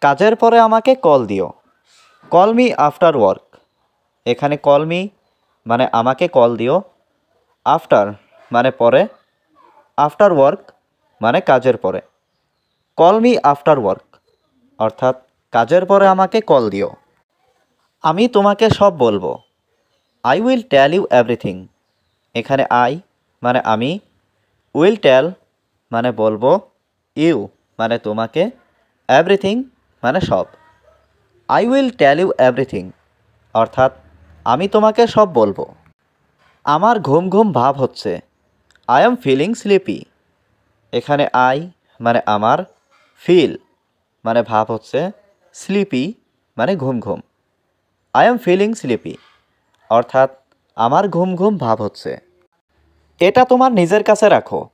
কাজের পরে আমাকে কল দিও। Call me after work. এখানে কল মি মানে আমাকে কল দিও, আফটার মানে পরে, আফটার ওয়ার্ক মানে কাজের পরে। কল মি আফটার ওয়ার্ক অর্থাৎ কাজের পরে আমাকে কল দিও। আমি তোমাকে সব বলবো। I will tell you everything. এখানে আই মানে আমি, উইল টেল মানে বলবো, ইউ মানে তোমাকে, এভরিথিং মানে সব। I will tell you everything অর্থাৎ আমি তোমাকে সব বলবো। আমার ঘুম ঘুম ভাব হচ্ছে। I am feeling sleepy. এখানে আই মানে আমার, ফিল মানে ভাব হচ্ছে, স্লিপি মানে ঘুম ঘুম। আই এম ফিলিং স্লিপি অর্থাৎ আমার ঘুম ঘুম ভাব হচ্ছে। এটা তোমার নিজের কাছে রাখো।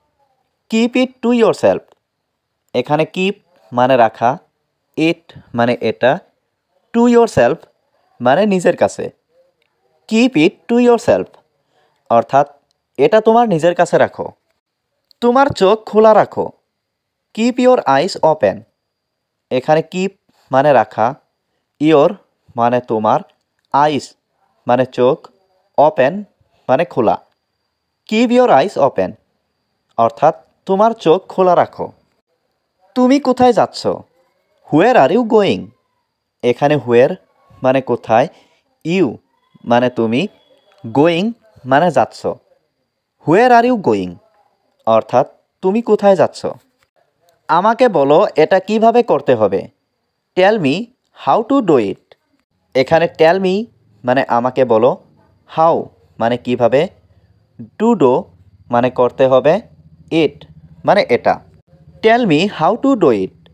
Keep it to your self. এখানে কিপ মানে রাখা, ইট মানে এটা, টু ইয়োর সেলফ মানে নিজের কাছে। Keep it to your self অর্থাৎ এটা তোমার নিজের কাছে রাখো। তোমার চোখ খোলা রাখো। Keep your eyes open. এখানে কিপ মানে রাখা, ইয়োর মানে তোমার, আইস মানে চোখ, ওপেন মানে খোলা। কিপ ইয়োর আইস ওপেন অর্থাৎ তোমার চোখ খোলা রাখো। তুমি কোথায় যাচ্ছ? হুয়ের আর ইউ গোয়িং। এখানে হুয়ের মানে কোথায়, ইউ মানে তুমি, গোয়িং মানে যাচ্ছ। হুয়ের আর ইউ গোয়িং অর্থাৎ তুমি কোথায় যাচ্ছ। আমাকে বলো এটা কিভাবে করতে হবে। Tell me how to do it. এখানে টেল মি মানে আমাকে বলো, হাউ মানে কিভাবে, টু ডু মানে করতে হবে, ইট মানে এটা। Tell me how to do it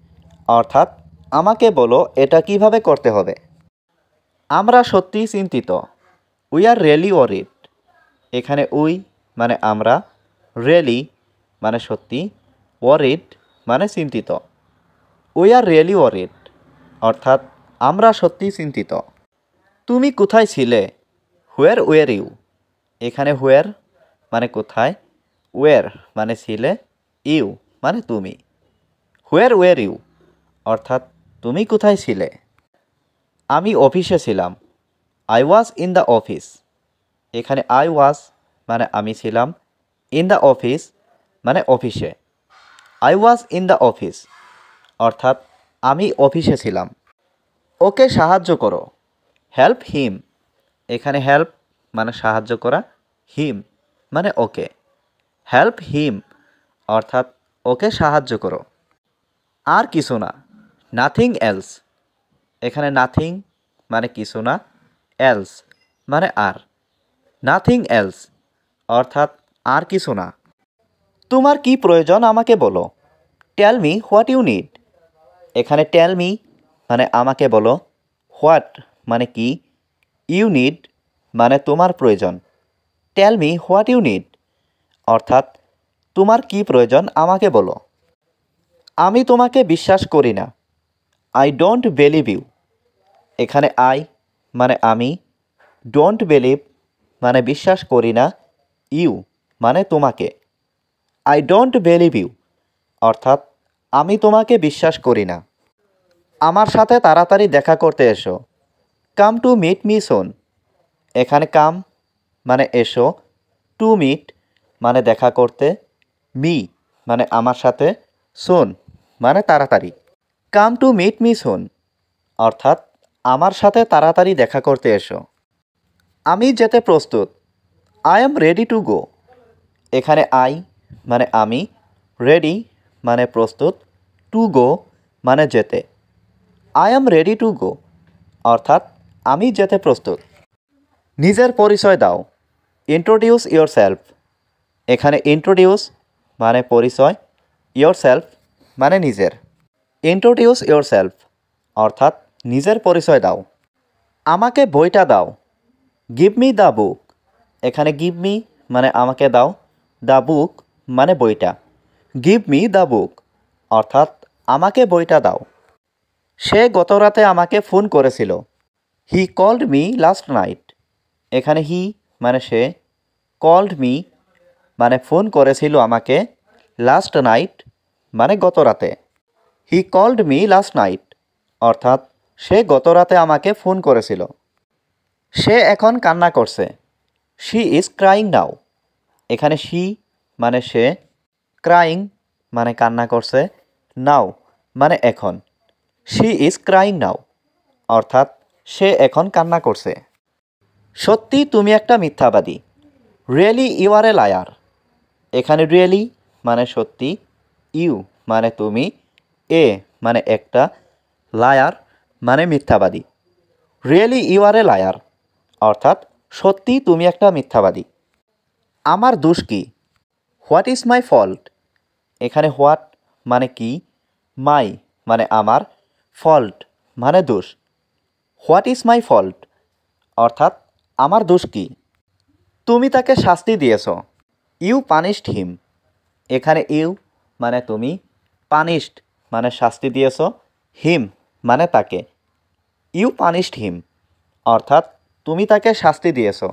অর্থাৎ আমাকে বলো এটা কিভাবে করতে হবে। আমরা সত্যিই চিন্তিত। We are really worried. এখানে উই মানে আমরা, রিয়েলি মানে সত্যি, ওয়ারিড মানে চিন্তিত। উই আর রিয়েলি ওয়ারিড অর্থাৎ আমরা সত্যিই চিন্তিত। তুমি কোথায় ছিলে? হুয়ের ওয়ের ইউ। এখানে হুয়ের মানে কোথায়, ওয়ের মানে ছিলে, ইউ মানে তুমি। হুয়ের ওয়ের ইউ অর্থাৎ তুমি কোথায় ছিলে। আমি অফিসে ছিলাম। I was in the office. এখানে আই ওয়াজ মানে আমি ছিলাম, ইন দ্য অফিস মানে অফিসে। I was in the office অর্থাৎ আমি অফিসে ছিলাম। ওকে সাহায্য করো। Help him. এখানে হেল্প মানে সাহায্য করা, হিম মানে ওকে। হেল্প হিম অর্থাৎ ওকে সাহায্য করো। আর কিছু না। Nothing else. এখানে নাথিং মানে কিছু না, এলস মানে আর। নাথিং এলস অর্থাৎ আর কিছু না। তোমার কি প্রয়োজন আমাকে বলো। Tell me what you need. এখানে টেল মি মানে আমাকে বলো, হোয়াট মানে কি, ইউ নিড মানে তোমার প্রয়োজন। Tell me what you need অর্থাৎ তোমার কি প্রয়োজন আমাকে বলো। আমি তোমাকে বিশ্বাস করি না। I don't believe you. এখানে আই মানে আমি, ডোন্ট বিলিভ মানে বিশ্বাস করি না, ইউ মানে তোমাকে। আই ডোন্ট বিলিভ ইউ অর্থাৎ আমি তোমাকে বিশ্বাস করি না। আমার সাথে তাড়াতাড়ি দেখা করতে এসো। Come to meet me soon. এখানে কাম মানে এসো, টু মিট মানে দেখা করতে, মি মানে আমার সাথে, সুন মানে তাড়াতাড়ি। Come to meet me soon অর্থাৎ আমার সাথে তাড়াতাড়ি দেখা করতে এসো। আমি যেতে প্রস্তুত। I am ready to go. এখানে আই মানে আমি, রেডি মানে প্রস্তুত, টু গো মানে যেতে। I am ready to go অর্থাৎ আমি যেতে প্রস্তুত। নিজের পরিচয় দাও। Introduce your self. এখানে ইন্ট্রোডিউস মানে পরিচয়, ইয়োর সেলফ মানে নিজের। ইন্ট্রোডিউস ইয়োর সেলফ অর্থাৎ নিজের পরিচয় দাও। আমাকে বইটা দাও। Give me the book. এখানে গিভ মি মানে আমাকে দাও, দ্য বুক মানে বইটা। গিভ মি দ্য বুক অর্থাৎ আমাকে বইটা দাও। সে গতরাতে আমাকে ফোন করেছিল। He called me last night. এখানে হি মানে সে, কল্ড মি মানে ফোন করেছিল আমাকে, লাস্ট নাইট মানে গতরাতে। He called me last night অর্থাৎ সে গতরাতে আমাকে ফোন করেছিল। সে এখন কান্না করছে। শি ইজ ক্রাইং নাও। এখানে শি মানে সে, ক্রাইং মানে কান্না করছে, নাও মানে এখন। শি ইজ ক্রাইং নাও অর্থাৎ সে এখন কান্না করছে। সত্যি তুমি একটা মিথ্যাবাদী। Really you are a liar. এখানে রিয়েলি মানে সত্যি, ইউ মানে তুমি, এ মানে একটা, লায়ার মানে মিথ্যাবাদী। Really you are a liar অর্থাৎ সত্যি তুমি একটা মিথ্যাবাদী। আমার দোষ কি? What is my fault. এখানে হোয়াট মানে কি, মাই মানে আমার, ফল্ট মানে দোষ। হোয়াট ইজ মাই ফল্ট অর্থাৎ আমার দোষ কি? তুমি তাকে শাস্তি দিয়েছ। ইউ পানিশড হিম। এখানে ইউ মানে তুমি, পানিশড মানে শাস্তি দিয়েছ, হিম মানে তাকে। ইউ পানিশড হিম অর্থাৎ তুমি তাকে শাস্তি দিয়েছ।